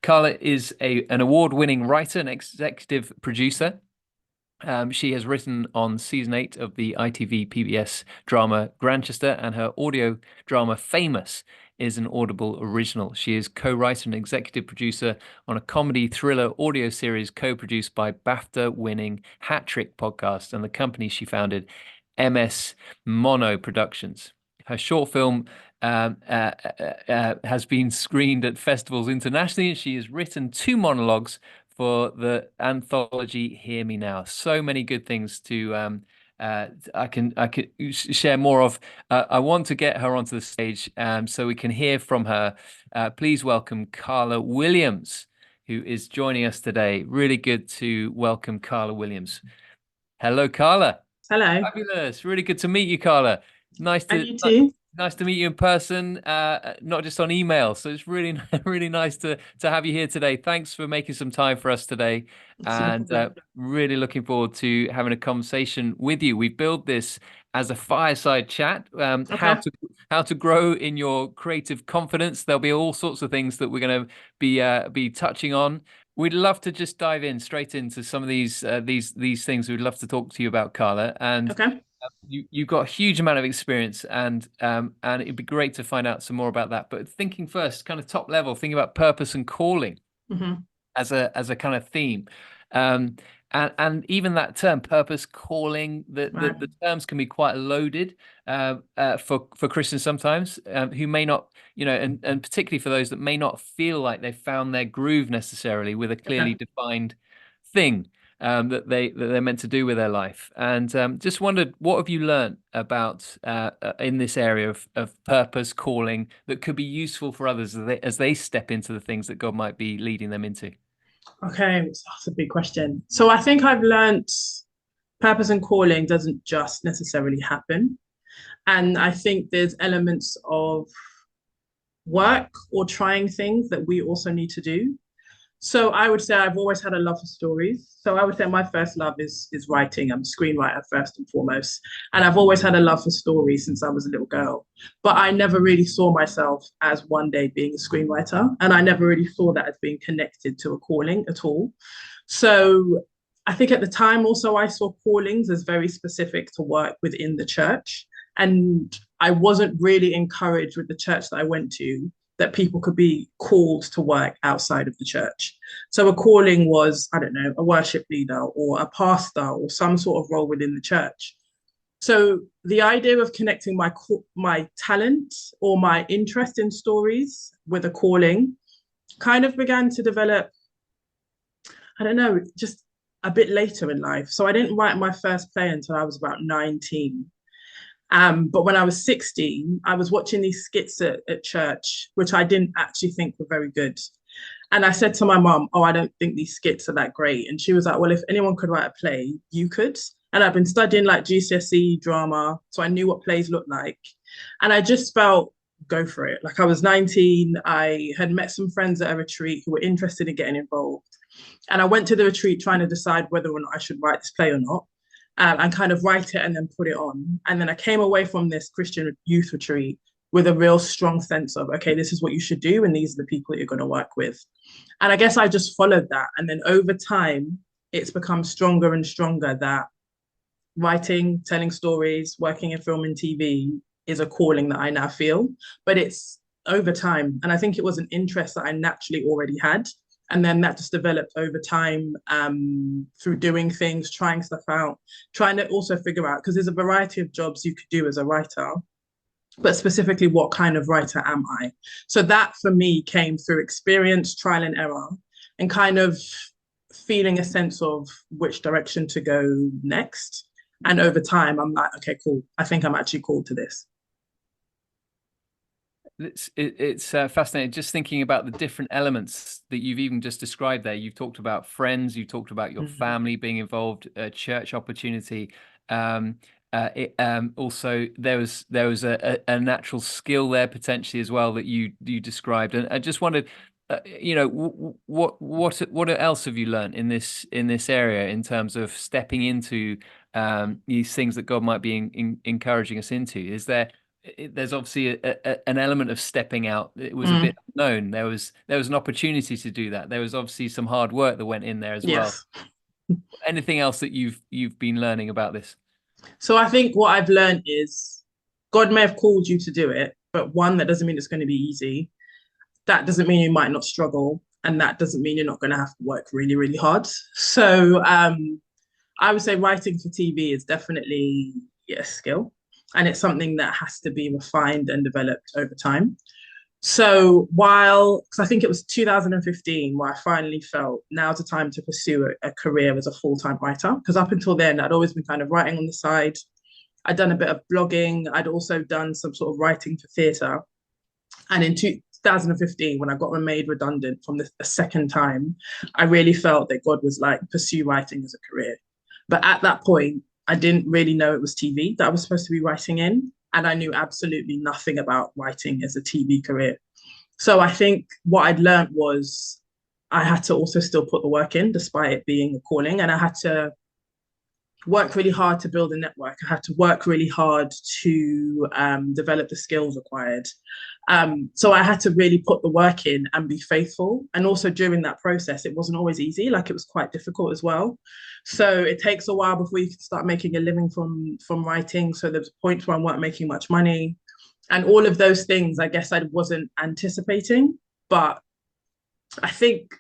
Karla is an award-winning writer and executive producer. She has written on season 8 of the ITV PBS drama Grantchester, and her audio drama Famous is an Audible original. She is co-writer and executive producer on a comedy thriller audio series co-produced by BAFTA-winning Hat Trick Podcast and the company she founded, MS Mono Productions. Her short film has been screened at festivals internationally, and she has written 2 monologues for the anthology Hear Me Now. So many good things to I can share more of. I want to get her onto the stage so we can hear from her. Please welcome Karla Williams, who is joining us today. Really good to welcome Karla Williams. Hello, Karla. Hello. Fabulous. Really good to meet you, Karla. Nice And to you too? nice to meet you in person, not just on email. So it's really really nice to have you here today. Thanks for making some time for us today, It's no and problem. really looking forward to having a conversation with you. We built this as a fireside chat, Okay. how to grow in your creative confidence. There'll be all sorts of things that we're going to be touching on. We'd love to just dive in straight into some of these things. We'd love to talk to you about, Karla, and Okay. you've got a huge amount of experience, and it'd be great to find out some more about that. But thinking first, kind of top level, thinking about purpose and calling hmm as a kind of theme. Um, and even that term, purpose, calling, Right. the terms can be quite loaded for Christians sometimes, who may not, and particularly for those that may not feel like they've found their groove necessarily with a Okay. clearly defined thing that they're meant to do with their life. And just wondered, what have you learned about in this area of purpose, calling, that could be useful for others as they step into the things that God might be leading them into? Okay. That's a big question. So I think I've learned purpose and calling doesn't just necessarily happen. And I think there's elements of work or trying things that we also need to do. So I would say I've always had a love for stories. So I would say my first love is writing. I'm a screenwriter first and foremost. And I've always had a love for stories since I was a little girl. But I never really saw myself as one day being a screenwriter. And I never really saw that as being connected to a calling at all. So I think at the time also I saw callings as very specific to work within the church. And I wasn't really encouraged with the church that I went to that people could be called to work outside of the church. So a calling was, I don't know, a worship leader or a pastor or some sort of role within the church. So the idea of connecting my talent or my interest in stories with a calling kind of began to develop, I don't know, just a bit later in life. So I didn't write my first play until I was about 19. But when I was 16, I was watching these skits at church, which I didn't actually think were very good. And I said to my mom, "Oh, I don't think these skits are that great." And she was like, "Well, if anyone could write a play, you could." And I've been studying like GCSE drama, so I knew what plays looked like. And I just felt, go for it. Like I was 19, I had met some friends at a retreat who were interested in getting involved. And I went to the retreat trying to decide whether or not I should write this play or not, and kind of write it and then put it on. And then I came away from this Christian youth retreat with a real strong sense of, okay, this is what you should do. And these are the people that you're going to work with. And I guess I just followed that. And then over time, it's become stronger and stronger that writing, telling stories, working in film and TV is a calling that I now feel. But it's over time. And I think it was an interest that I naturally already had. And then that just developed over time through doing things, trying stuff out, trying to also figure out, because there's a variety of jobs you could do as a writer, but specifically, what kind of writer am I? So that for me came through experience, trial and error, and kind of feeling a sense of which direction to go next. And over time, I'm like, okay, cool. I think I'm actually called to this. It's fascinating just thinking about the different elements that you've even just described there. You've talked about friends, you've talked about your Mm-hmm. family being involved, church opportunity. Um, Also, there was a natural skill there potentially as well that you described, and I just wondered, what else have you learned in this area in terms of stepping into these things that God might be encouraging us into? Is there there's obviously an element of stepping out. It was a Mm, bit unknown. There was an opportunity to do that. There was obviously some hard work that went in there as well. yes. Anything else that you've been learning about this? So I think what I've learned is God may have called you to do it, but one, that doesn't mean it's going to be easy. That doesn't mean you might not struggle. And that doesn't mean you're not going to have to work really, really hard. So I would say writing for TV is definitely, yeah, a skill. And it's something that has to be refined and developed over time. So while, because I think it was 2015 where I finally felt now's the time to pursue a career as a full-time writer. Because up until then, I'd always been kind of writing on the side. I'd done a bit of blogging. I'd also done some sort of writing for theatre. And in 2015, when I got made redundant from the second time, I really felt that God was like, pursue writing as a career. But at that point, I didn't really know it was TV that I was supposed to be writing in. And I knew absolutely nothing about writing as a TV career. So I think what I'd learned was I had to also still put the work in, despite it being a calling. And I had to work really hard to build a network. I had to work really hard to develop the skills required. So I had to really put the work in and be faithful. And also during that process, it wasn't always easy. Like it was quite difficult as well. So it takes a while before you can start making a living from writing. So there's points where I weren't making much money. And all of those things, I guess I wasn't anticipating. But I think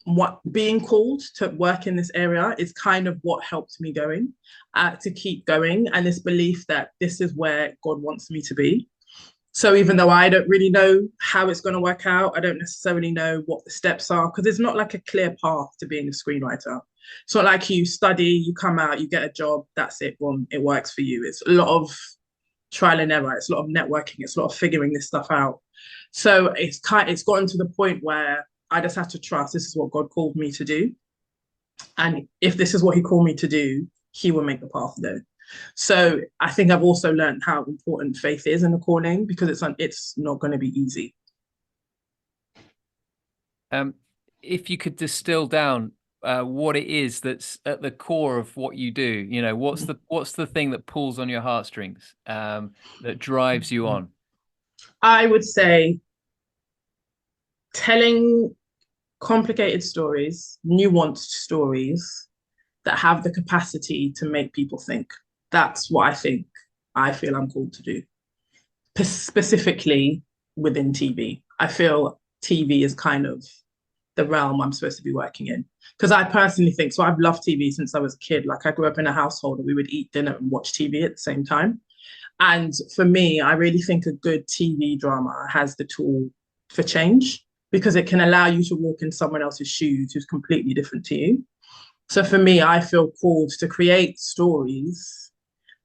what being called to work in this area is kind of what helped me going to keep going, and this belief that this is where God wants me to be. So even though I don't really know how it's going to work out, I don't necessarily know what the steps are, because it's not like a clear path to being a screenwriter. It's not like you study, you come out, you get a job, that's it, boom, it works for you. It's a lot of trial and error, it's a lot of networking, it's a lot of figuring this stuff out. So it's gotten to the point where I just have to trust this is what God called me to do. And if this is what he called me to do, he will make the path known. So I think I've also learned how important faith is in the calling, because it's not going to be easy. If you could distill down what it is that's at the core of what you do, what's the thing that pulls on your heartstrings, that drives you on? I would say telling complicated stories, nuanced stories that have the capacity to make people think. That's what I feel I'm called to do. Specifically within TV. I feel TV is kind of the realm I'm supposed to be working in. Because I personally think, so I've loved TV since I was a kid. Like I grew up in a household that we would eat dinner and watch TV at the same time. And for me, I really think a good TV drama has the tool for change, because it can allow you to walk in someone else's shoes who's completely different to you. So for me, I feel called to create stories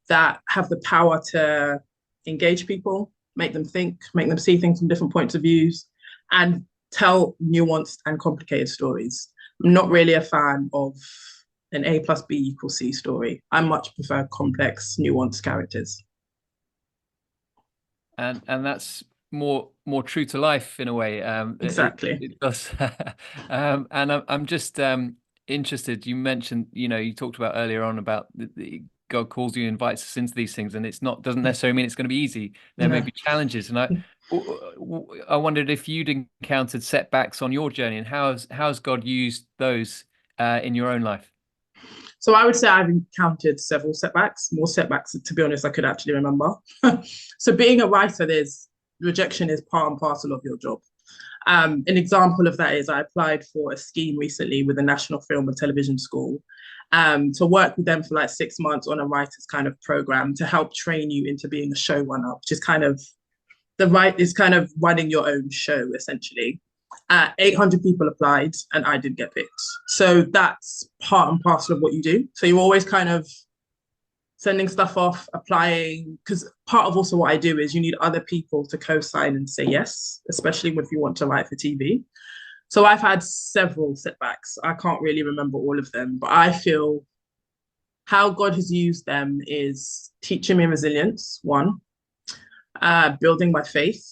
that have the power to engage people, make them think, make them see things from different points of views, and tell nuanced and complicated stories. I'm not really a fan of an A plus B equals C story. I much prefer complex, nuanced characters. And that's more true to life in a way. Exactly. It does. And I'm just interested. You mentioned, you talked about earlier on about God calls you, invites us into these things, and doesn't necessarily mean it's going to be easy. There may No. be challenges, and I wondered if you'd encountered setbacks on your journey, and how's God used those in your own life? So I would say I've encountered several setbacks, more setbacks, to be honest, I could actually remember. So being a writer, there's rejection is part and parcel of your job. An example of that is I applied for a scheme recently with the National Film and Television School, to work with them for like 6 months on a writer's kind of program to help train you into being a showrunner, which is kind of running your own show essentially. 800 people applied and I did get picked. So that's part and parcel of what you do. So you're always kind of sending stuff off, applying, because part of also what I do is you need other people to co-sign and say yes, especially if you want to write for TV. So I've had several setbacks. I can't really remember all of them, but I feel how God has used them is teaching me resilience, one, building my faith,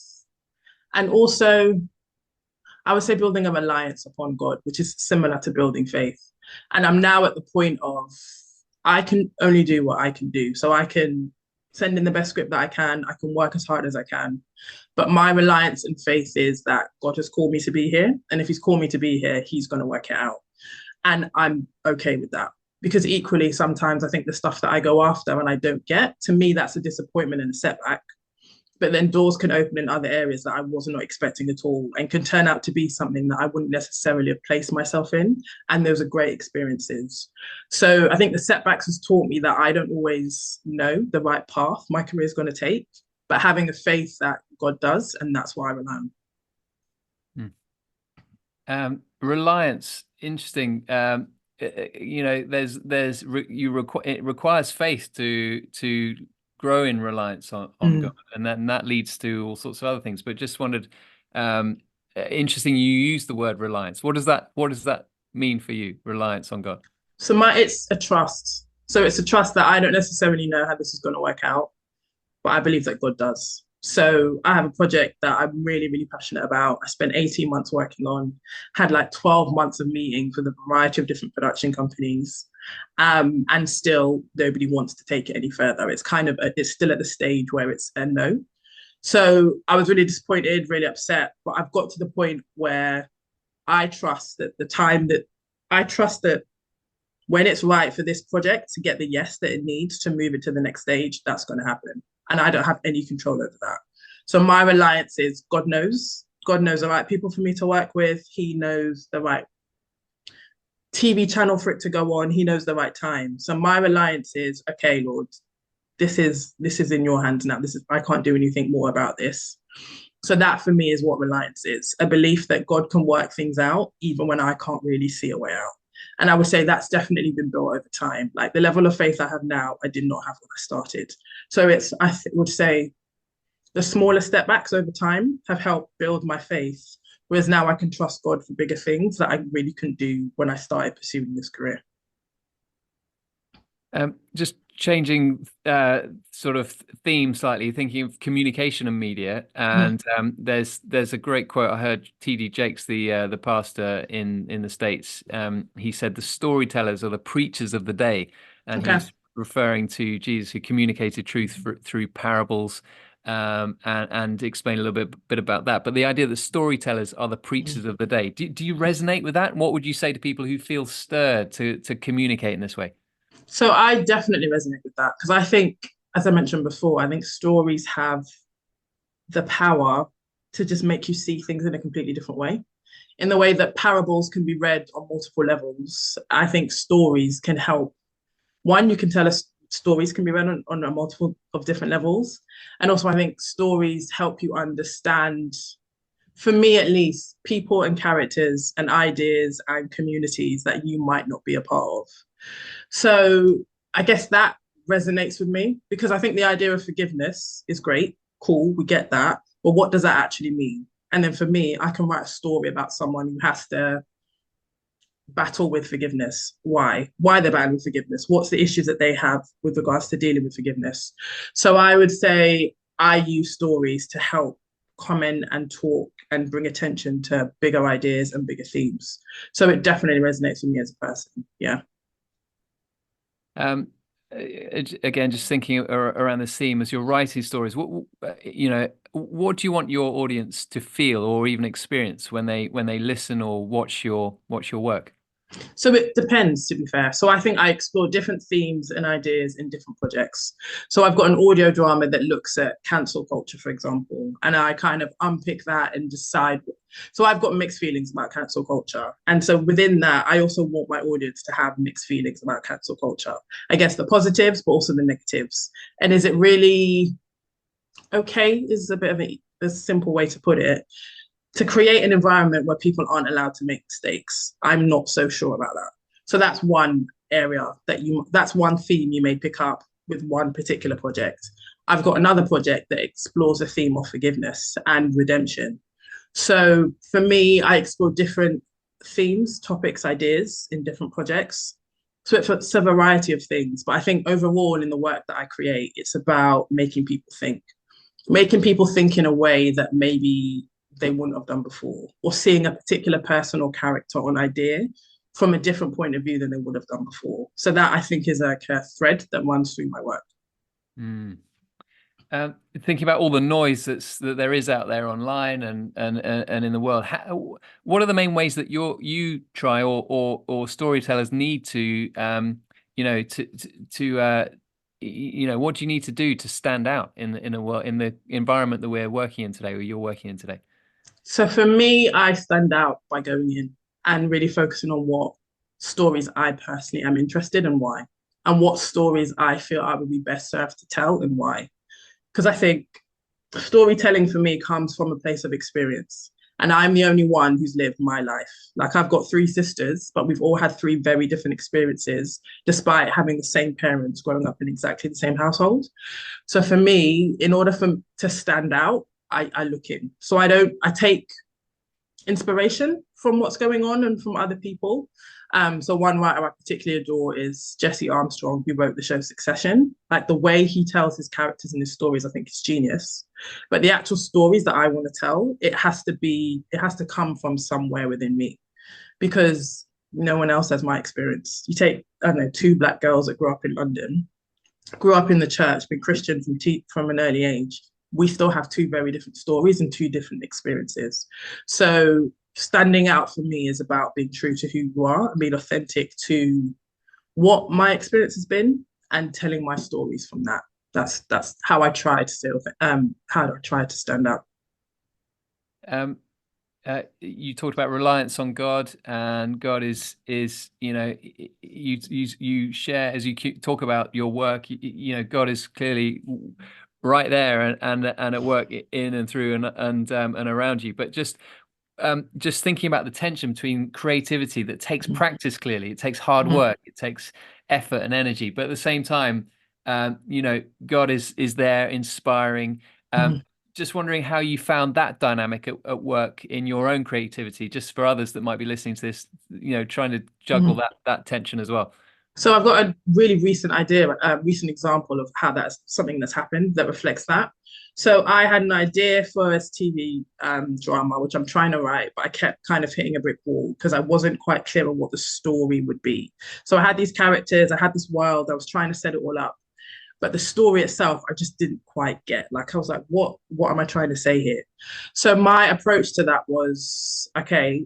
and also I would say building a reliance upon God, which is similar to building faith. And I'm now at the point of I can only do what I can do. So I can send in the best script that I can work as hard as I can. But my reliance and faith is that God has called me to be here. And if he's called me to be here, he's going to work it out. And I'm okay with that. Because equally, sometimes I think the stuff that I go after and I don't get, to me, that's a disappointment and a setback. But then doors can open in other areas that I was not expecting at all and can turn out to be something that I wouldn't necessarily have placed myself in. And those are great experiences. So I think the setbacks has taught me that I don't always know the right path my career is going to take, but having a faith that God does, and that's why I rely on. Reliance, interesting. It requires faith to grow in reliance on God, and that leads to all sorts of other things. But just wondered, interesting, you use the word reliance. What does that mean for you, reliance on God? So it's a trust. So it's a trust that I don't necessarily know how this is going to work out, but I believe that God does. So I have a project that I'm really, really passionate about. I spent 18 months working on, had like 12 months of meetings with a variety of different production companies. And still nobody wants to take it any further. It's still at the stage where it's a no. So I was really disappointed, really upset, but I've got to the point where I trust that when it's right for this project to get the yes that it needs to move it to the next stage, that's going to happen. And I don't have any control over that. So my reliance is God knows. God knows the right people for me to work with. He knows the right TV channel for it to go on. He knows the right time. So my reliance is, okay, Lord, this is in your hands now. I can't do anything more about this. So that for me is what reliance is, a belief that God can work things out even when I can't really see a way out. And I would say that's definitely been built over time. Like the level of faith I have now, I did not have when I started. So would say the smaller step backs over time have helped build my faith. Whereas now I can trust God for bigger things that I really couldn't do when I started pursuing this career. Just changing sort of theme slightly, thinking of communication and media, and there's a great quote I heard T.D. Jakes, the pastor in the States. He said the storytellers are the preachers of the day, and he's referring to Jesus, who communicated truth through parables, and explain a little bit about that. But the idea that storytellers are the preachers of the day, do you resonate with that? And what would you say to people who feel stirred to communicate in this way? So I definitely resonate with that because I think, as I mentioned before, I think stories have the power to just make you see things in a completely different way. In the way that parables can be read on multiple levels, I think stories can help. One, you can tell us stories can be read on a multiple of different levels. And also I think stories help you understand, for me at least, people and characters and ideas and communities that you might not be a part of. So I guess that resonates with me because I think the idea of forgiveness is great, cool, we get that, but what does that actually mean? And then for me, I can write a story about someone who has to battle with forgiveness. Why they're battling with forgiveness? What's the issues that they have with regards to dealing with forgiveness? So I would say I use stories to help comment and talk and bring attention to bigger ideas and bigger themes. So it definitely resonates with me as a person. Yeah. Again, just thinking around the theme as you're writing stories, what do you want your audience to feel or even experience when they listen or watch your work? So it depends, to be fair. So I think I explore different themes and ideas in different projects. So I've got an audio drama that looks at cancel culture, for example, and I kind of unpick that and decide. So I've got mixed feelings about cancel culture. And so within that, I also want my audience to have mixed feelings about cancel culture. I guess the positives, but also the negatives. And is it really okay? Is a bit of a simple way to put it. To create an environment where people aren't allowed to make mistakes. I'm not so sure about that. So that's one area that's one theme you may pick up with one particular project. I've got another project that explores a theme of forgiveness and redemption. So for me, I explore different themes, topics, ideas in different projects. So it's a variety of things, but I think overall in the work that I create, it's about making people think in a way that maybe they wouldn't have done before, or seeing a particular person or character or an idea from a different point of view than they would have done before. So that I think is a thread that runs through my work. Thinking about all the noise that there is out there online and in the world, what are the main ways that you try or storytellers need to what do you need to do to stand out in a world in the environment that we're working in today or you're working in today? So for me, I stand out by going in and really focusing on what stories I personally am interested in, why, and what stories I feel I would be best served to tell and why. Because I think storytelling for me comes from a place of experience. And I'm the only one who's lived my life. Like I've got three sisters, but we've all had three very different experiences, despite having the same parents growing up in exactly the same household. So for me, in order for to stand out, I look in. So I take inspiration from what's going on and from other people. So one writer I particularly adore is Jesse Armstrong, who wrote the show Succession. Like the way he tells his characters and his stories, I think is genius. But the actual stories that I want to tell, it has to come from somewhere within me, because no one else has my experience. You take, I don't know, two Black girls that grew up in London, grew up in the church, been Christian from an early age. We still have two very different stories and two different experiences. So standing out for me is about being true to who you are and being authentic to what my experience has been and telling my stories from that. That's how I try to say how I try to stand out. Um, you talked about reliance on God, and God is you share as you talk about your work. God is clearly right there and at work in and through and around you. But just thinking about the tension between creativity that takes practice, clearly it takes hard Mhm. work, it takes effort and energy, but at the same time, God is there inspiring. um, Mhm. just wondering how you found that dynamic at work in your own creativity, just for others that might be listening to this, trying to juggle Mhm. that tension as well. So I've got a really recent idea, a recent example of how that's something that's happened that reflects that. So I had an idea for a TV drama, which I'm trying to write, but I kept kind of hitting a brick wall because I wasn't quite clear on what the story would be. So I had these characters, I had this world, I was trying to set it all up, but the story itself, I just didn't quite get. Like I was like, what am I trying to say here? So my approach to that was, okay,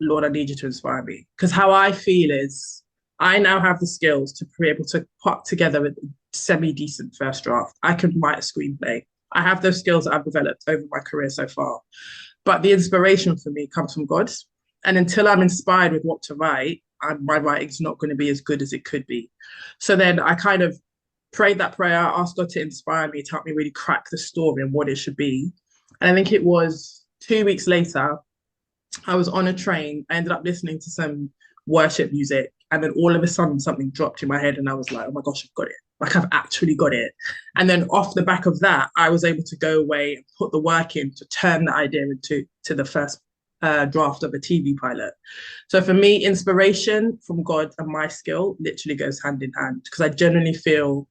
Lord, I need you to inspire me. Because how I feel is I now have the skills to be able to put together a semi-decent first draft. I can write a screenplay. I have those skills that I've developed over my career so far. But the inspiration for me comes from God. And until I'm inspired with what to write, my writing's not going to be as good as it could be. So then I kind of prayed that prayer, asked God to inspire me, to help me really crack the story and what it should be. And I think it was 2 weeks later, I was on a train. I ended up listening to some worship music. And then all of a sudden, something dropped in my head. And I was like, oh my gosh, I've got it. Like, I've actually got it. And then off the back of that, I was able to go away and put the work in to turn the idea into the first draft of a TV pilot. So for me, inspiration from God and my skill literally goes hand in hand, because I genuinely feel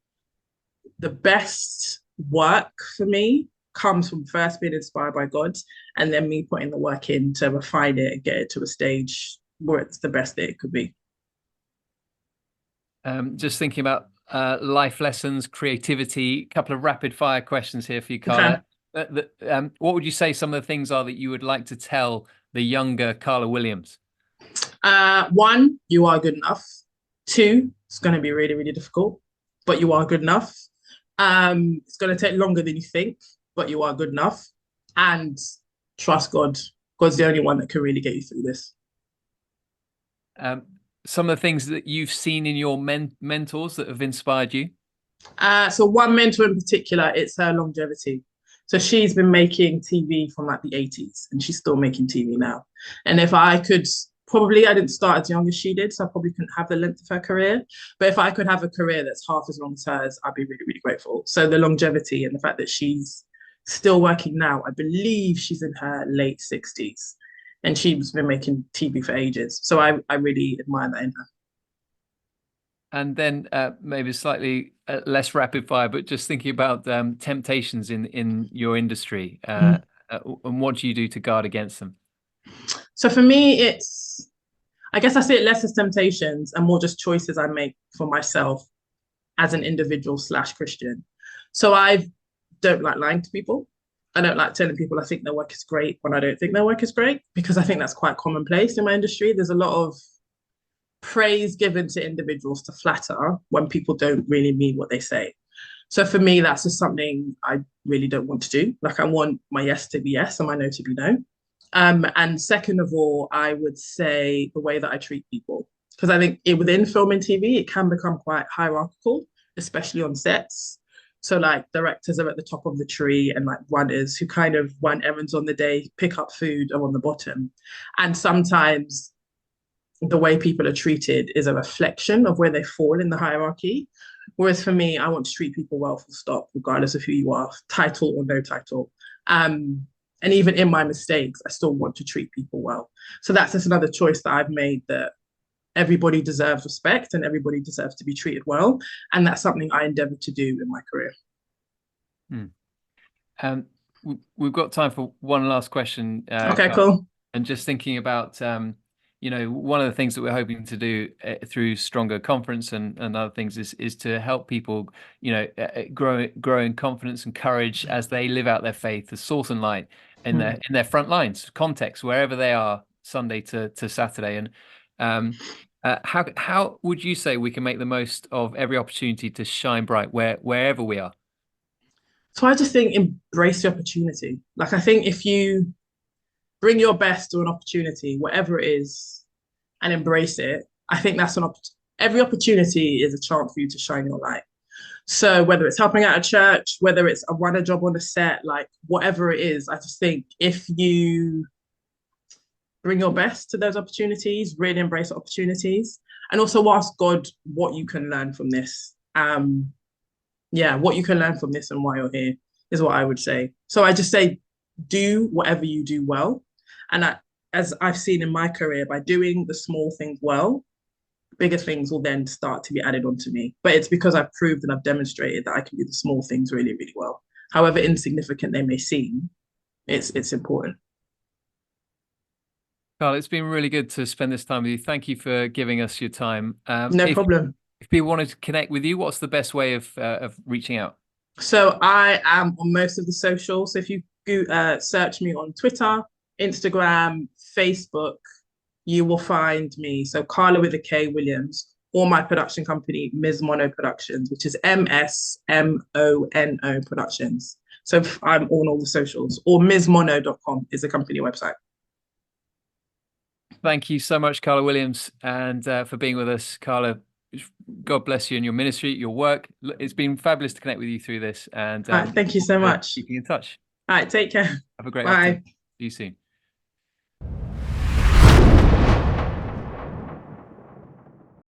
the best work for me comes from first being inspired by God and then me putting the work in to refine it and get it to a stage where it's the best that it could be. Just thinking about life lessons, creativity. A couple of rapid fire questions here for you, Okay. Karla. What would you say some of the things are that you would like to tell the younger Karla Williams? One, you are good enough. Two, it's going to be really, really difficult, but you are good enough. It's going to take longer than you think, but you are good enough. And trust God. God's the only one that can really get you through this. Um, some of the things that you've seen in your mentors that have inspired you? So one mentor in particular, it's her longevity. So she's been making TV from like the 80s and she's still making TV now. And if I could, probably I didn't start as young as she did, so I probably couldn't have the length of her career. But if I could have a career that's half as long as hers, I'd be really, really grateful. So the longevity and the fact that she's still working now, I believe she's in her late 60s and she's been making TV for ages. So I really admire that in her. And then maybe slightly less rapid fire, but just thinking about temptations in your industry, Mm. and what do you do to guard against them? So for me, I guess I see it less as temptations and more just choices I make for myself as an individual slash Christian. So I've don't like lying to people. I don't like telling people I think their work is great when I don't think their work is great, because I think that's quite commonplace in my industry. There's a lot of praise given to individuals to flatter when people don't really mean what they say. So for me, that's just something I really don't want to do. Like, I want my yes to be yes and my no to be no. And second of all, I would say the way that I treat people, because I think within film and TV, it can become quite hierarchical, especially on sets. So like directors are at the top of the tree, and like runners who kind of run errands on the day, pick up food, are on the bottom. And sometimes the way people are treated is a reflection of where they fall in the hierarchy. Whereas for me, I want to treat people well, full stop, regardless of who you are, title or no title. And even in my mistakes, I still want to treat people well. So that's just another choice that I've made, that everybody deserves respect and everybody deserves to be treated well. And that's something I endeavor to do in my career. We've got time for one last question. Okay, Karla. cool. And just thinking about, one of the things that we're hoping to do through Stronger Conference and other things is to help people, grow in confidence and courage as they live out their faith, the salt and light in their front lines, context, wherever they are, Sunday to Saturday. And how would you say we can make the most of every opportunity to shine bright wherever we are? So I just think embrace the opportunity. Like, I think if you bring your best to an opportunity, whatever it is, and embrace it, I think that's every opportunity is a chance for you to shine your light. So whether it's helping out a church, whether it's a runner job on a set, like whatever it is, I just think if you bring your best to those opportunities, really embrace opportunities, and also ask God what you can learn from this. What you can learn from this and why you're here is what I would say. So I just say, do whatever you do well. And as I've seen in my career, by doing the small things well, bigger things will then start to be added onto me. But it's because I've proved and I've demonstrated that I can do the small things really, really well. However insignificant they may seem, it's important. Karla, it's been really good to spend this time with you. Thank you for giving us your time. No problem. If people wanted to connect with you, what's the best way of reaching out? So I am on most of the socials. So if you search me on Twitter, Instagram, Facebook, you will find me. So Karla with a K Williams, or my production company, Ms. Mono Productions, which is MSMONO Productions. So I'm on all the socials, or MsMono.com is the company website. Thank you so much, Karla Williams, and for being with us. Karla, God bless you and your ministry, your work. It's been fabulous to connect with you through this. And thank you so much. Keeping in touch. All right, take care. Have a great Bye. afternoon. See you soon.